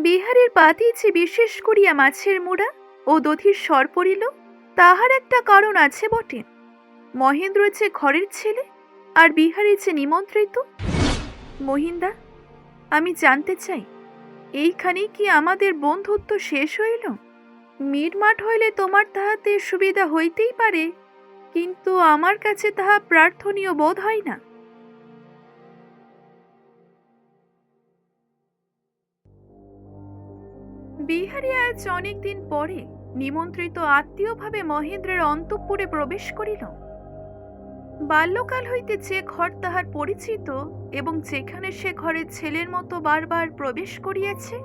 বিহারীর পাতিছে বিশেষ করিয়া মাছের মুড়া ও দধির স্বর পড়িল। তাহার একটা কারণ আছে বটে। মহেন্দ্র যে ঘরের ছেলে, আর বিহারী যে নিমন্ত্রিত। মহিন্দা, আমি জানতে চাই, এইখানেই কি আমাদের বন্ধুত্ব শেষ হইল? মিটমাট হইলে তোমার তাহাতে সুবিধা হইতেই পারে, কিন্তু আমার কাছে তাহা প্রার্থনীয় বোধ হয় না। বিহারী আজ অনেকদিন পরে নিমন্ত্রিত আত্মীয়ভাবে মহেন্দ্রের অন্তঃপুরে প্রবেশ করিল। বাল্যকাল হইতে যে ঘর তাহার পরিচিত এবং যেখানে সে ঘরের ছেলের মতো বারবার প্রবেশ করিয়াছে,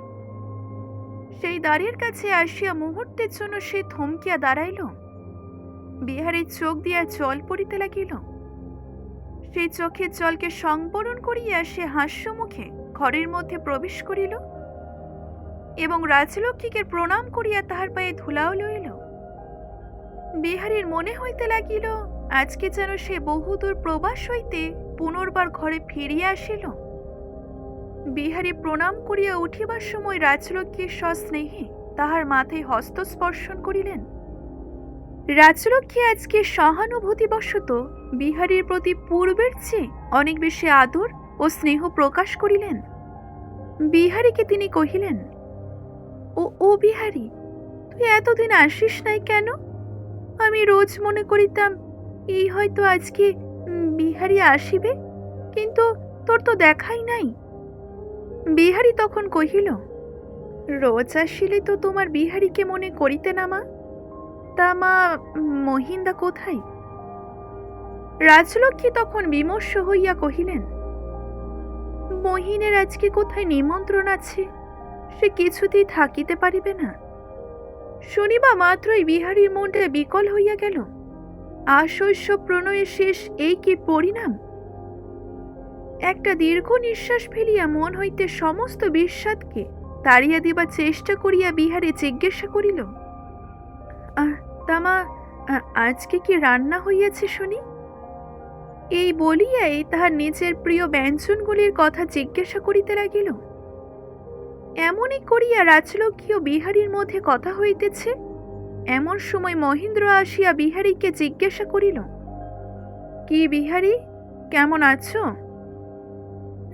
সেই দ্বারের কাছে আসিয়া মুহূর্তের জন্য সে থমকিয়া দাঁড়াইল। বিহারীর চোখ দিয়া জল পড়িতে লাগিল। সেই চোখের জলকে সংবরণ করিয়া সে হাস্যমুখে ঘরের মধ্যে প্রবেশ করিল এবং রাজলক্ষ্মীকে প্রণাম করিয়া তাহার পায়ে ধুলাও লইল। বিহারীর মনে হইতে লাগিল, আজকে যেন সে বহুদূর প্রবাস হইতে পুনর্বার ঘরে ফিরিয়া আসিল। বিহারী প্রণাম করিয়া উঠিবার সময় রাজলক্ষ্মী সস্নেহে তাহার মাথায় হস্তস্পর্শন করিলেন। রাজলক্ষ্মী আজকে সহানুভূতিবশত বিহারীর প্রতি পূর্বের চেয়ে অনেক বেশি আদর ও স্নেহ প্রকাশ করিলেন। বিহারীকে তিনি কহিলেন, ও বিহারী, তুই এতদিন আসিস নাই কেন? আমি রোজ মনে করিতাম এই হয়তো আজকে বিহারী আসিবে, কিন্তু তোর তো দেখাই নাই। বিহারী তখন কহিল, রোজ আসিলে তো তোমার বিহারীকে মনে করিতে না মা। তা মা, মহিন্দা কোথায়? রাজলক্ষ্মী তখন বিমর্ষ হইয়া কহিলেন, মহিনের আজকে কোথায় নিমন্ত্রণ আছে, সে কিছুতেই থাকিতে পারিবে না। শুনিবা মাত্রই বিহারীর মনটা বিকল হইয়া গেল। আশৈশ্য প্রণয়ের শেষ এই কি পরিণাম! একটা দীর্ঘ নিঃশ্বাস ফেলিয়া মন হইতে সমস্ত বিস্বাদকে তাড়িয়া দিবার চেষ্টা করিয়া বিহারী জিজ্ঞাসা করিল, তামা, আজকে কি রান্না হইয়াছে শুনি? এই বলিয়াই তাহার নিজের প্রিয় ব্যঞ্জনগুলির কথা জিজ্ঞাসা করিতে লাগিল। এমনই করিয়া রাজলক্ষ্মী ও বিহারীর মধ্যে কথা হইতেছে। এমন সময় মহেন্দ্র আসিয়া বিহারীকে জিজ্ঞাসা করিল, কি বিহারী, কেমন আছো?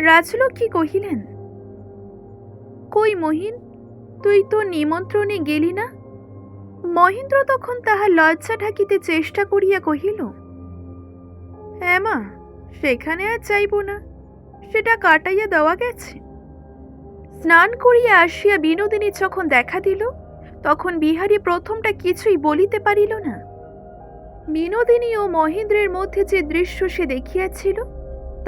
রাজলক্ষ্মী কহিলেন, কই মহিন, তুই তো নিমন্ত্রণে গেলি না? মহেন্দ্র তখন তাহার লজ্জা ঢাকিতে চেষ্টা করিয়া কহিল, হ্যাঁ মা, সেখানে আর যাইব না, সেটা কাটাইয়া দেওয়া গেছে। স্নান করিয়া আসিয়া বিনোদিনী যখন দেখা দিল, তখন বিহারী প্রথমটা কিছুই বলিতে পারিল না। বিনোদিনী ও মহেন্দ্রের মধ্যে যে দৃশ্য সে দেখিয়াছিল,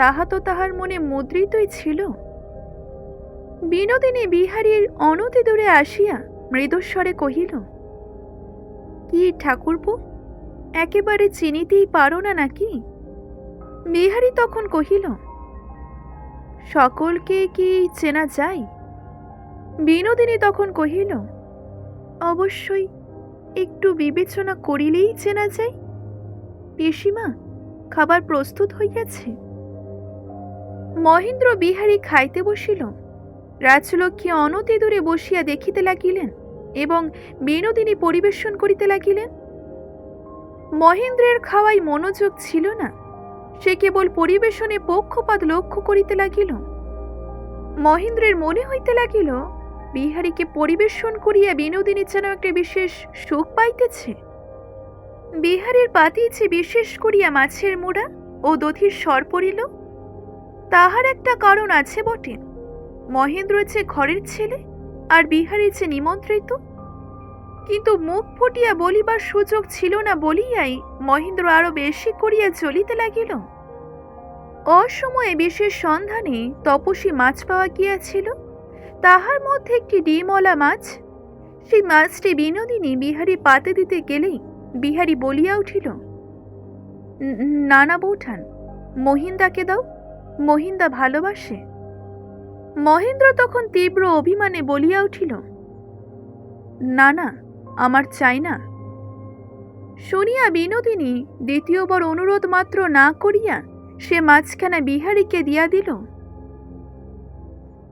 তাহা তো তাহার মনে মুদ্রিতই ছিল। বিনোদিনী বিহারীর অনতি দূরে আসিয়া মৃদুস্বরে কহিল, কি ঠাকুরপো, একেবারে চিনিতেই পারো না নাকি? বিহারী তখন কহিল, সকলকে কি চেনা যায়? বিনোদিনী তখন কহিল, অবশ্যই, একটু বিবেচনা করিলেই চেনা যায়। পিসিমা, খাবার প্রস্তুত হইয়াছে। মহেন্দ্র বিহারী খাইতে বসিল। রাজলক্ষ্মী অনতি দূরে বসিয়া দেখিতে লাগিলেন এবং বিনোদিনী পরিবেশন করিতে লাগিলেন। মহেন্দ্রের খাওয়াই মনোযোগ ছিল না, সে কেবল পরিবেশনে পক্ষপাত লক্ষ্য করিতে লাগিল। মহেন্দ্রের মনে হইতে লাগিল, বিহারীকে পরিবেশন করিয়া বিনোদিনী যেন একটা বিশেষ সুখ পাইতেছে। বিহারীর পাতিছে বিশেষ করিয়া মাছের মুড়া ও দধির স্বর পড়িল। তাহার একটা কারণ আছে বটে। মহেন্দ্র যে ঘরের ছেলে, আর বিহারী যে নিমন্ত্রিত। কিন্তু মুখ ফুটিয়া বলিবার সুযোগ ছিল না বলিয়াই মহেন্দ্র আরো বেশি করিয়া চলিতে লাগিল। অসময়ে বিশেষ সন্ধানে তপসী মাছ পাওয়া গিয়াছিল। তাহার মধ্যে একটি ডিমওয়ালা মাছ। সেই মাছটি বিনোদিনী বিহারী পাতে দিতে গেলেই বিহারী বলিয়া উঠিল, না না বৌঠান, মহিন্দাকে দাও, মহিন্দা ভালোবাসে। মহেন্দ্র তখন তীব্র অভিমানে বলিয়া উঠিল, না না, আমার চাই না। শুনিয়া বিনোদিনী দ্বিতীয়বার অনুরোধ মাত্র না করিয়া সে মাছখানা বিহারীকে দিয়া দিল।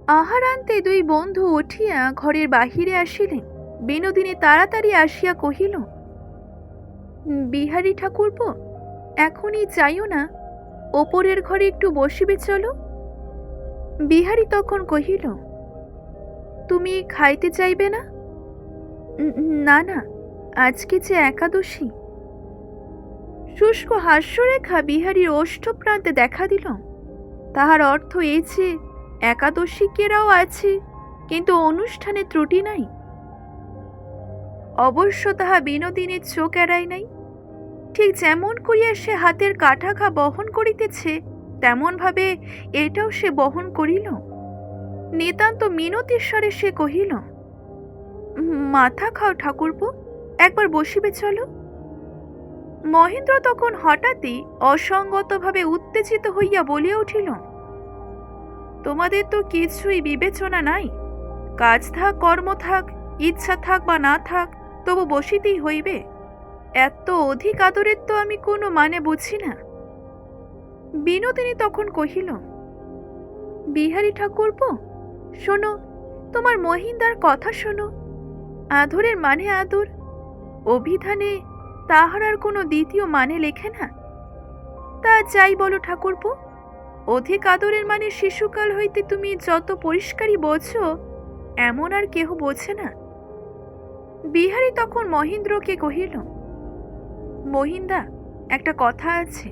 আহার আনতে দুই বন্ধু উঠিয়া ঘরের বাহিরে আসিলেন। বিনোদিনী তাড়াতাড়ি আসিয়া কহিল, বিহারী ঠাকুরপো, এখনই যাইও না, ওপরের ঘরে একটু বসিবে চলো। বিহারী তখন কহিল, তুমি খাইতে চাইবে না? না না, আজকে যে একাদশী। শুষ্ক হাস্যরেখা বিহারীর ওষ্ঠ প্রান্তে দেখা দিল। তাহার অর্থ এই যে একাদশীকেরাও আছে, কিন্তু অনুষ্ঠানে ত্রুটি নাই। অবশ্য তাহা বিনোদিনীর চোখ এড়ায় নাই। ঠিক যেমন করিয়া সে হাতের কাঠাঘা বহন করিতেছে, তেমন ভাবে এটাও সে বহন করিল। নিতান্ত মিনতির স্বরে সে কহিল, মাথা খাও ঠাকুরপো, একবার বসিবে চলো। মহেন্দ্র তখন হঠাৎই অসঙ্গতভাবে উত্তেজিত হইয়া বলিয়া উঠিল, তোমাদের তো কিছুই বিবেচনা নাই। কাজ থাক, কর্ম থাক, ইচ্ছা থাক বা না থাক, তবু বসিতেই হইবে। এত অধিক আদরের তো আমি কোনো মানে বুঝি না। বিনোদিনী তখন কহিল, বিহারী ঠাকুরপো, শোনো, তোমার মহিন্দার কথা শোনো। আদরের মানে আদর, অভিধানে তাহার আর কোনো দ্বিতীয় মানে লেখে না। তা যাই বলো ঠাকুরপো, অধিক আদরের মানে শিশুকাল হইতে তুমি যত পরিষ্কারই বোঝো, এমন আর কেহ বোঝে না। বিহারী তখন মহেন্দ্রকে কহিল, মহিন্দা, একটা কথা আছে,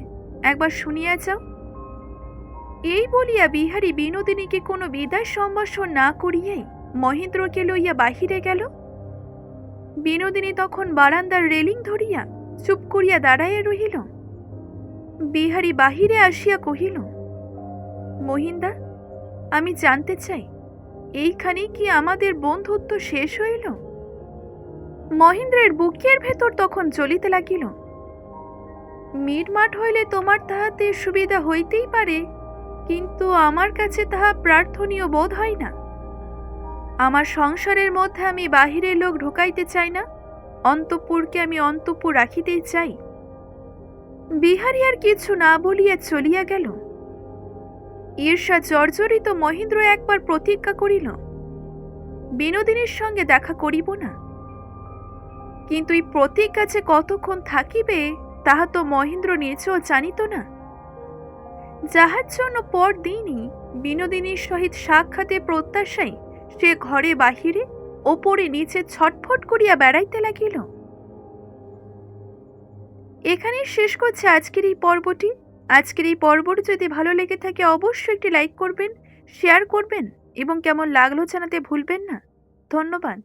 একবার শুনিয়া যাও। এই বলিয়া বিহারী বিনোদিনীকে কোনো বিদায় সম্ভাষণ না করিয়াই মহেন্দ্রকে লইয়া বাহিরে গেল। বিনোদিনী তখন বারান্দার রেলিং ধরিয়া চুপ করিয়া দাঁড়াইয়া রহিল। বিহারী বাহিরে আসিয়া কহিল, মহিন্দা, আমি জানতে চাই, এইখানেই কি আমাদের বন্ধুত্ব শেষ হইল? মহেন্দ্রের বুকের ভেতর তখন জ্বলিতে লাগিল। মিটমাট হইলে তোমার তাহাতে সুবিধা হইতেই পারে, কিন্তু আমার কাছে তাহা প্রার্থনীয় বোধ হয় না। আমার সংসারের মধ্যে আমি বাহিরের লোক ঢুকাইতে চাই না, অন্তঃপুরকে আমি অন্তঃপুর রাখিতেই চাই। বিহারী আর কিছু না বলিয়া চলিয়া গেল। ঈর্ষা জর্জরিত মহেন্দ্র একবার প্রতিজ্ঞা করিল, বিনোদিনীর সঙ্গে দেখা করিব না। কিন্তু এই প্রতিজ্ঞা যে কতক্ষণ থাকিবে তাহা তো মহেন্দ্র নিজেও জানিত না। যাহার জন্য পরদিনই বিনোদিনীর সহিত সাক্ষাতে প্রত্যাশায় সে ঘরে বাহিরে ওপরে নিচে ছটফট করিয়া বেড়াইতে লাগিল। এখানেই শেষ করছে আজকের এই পর্বটি। আজকের এই পর্বটি যদি ভালো লেগে থাকে অবশ্যই একটি লাইক করবেন, শেয়ার করবেন এবং কেমন লাগলো জানাতে ভুলবেন না। ধন্যবাদ।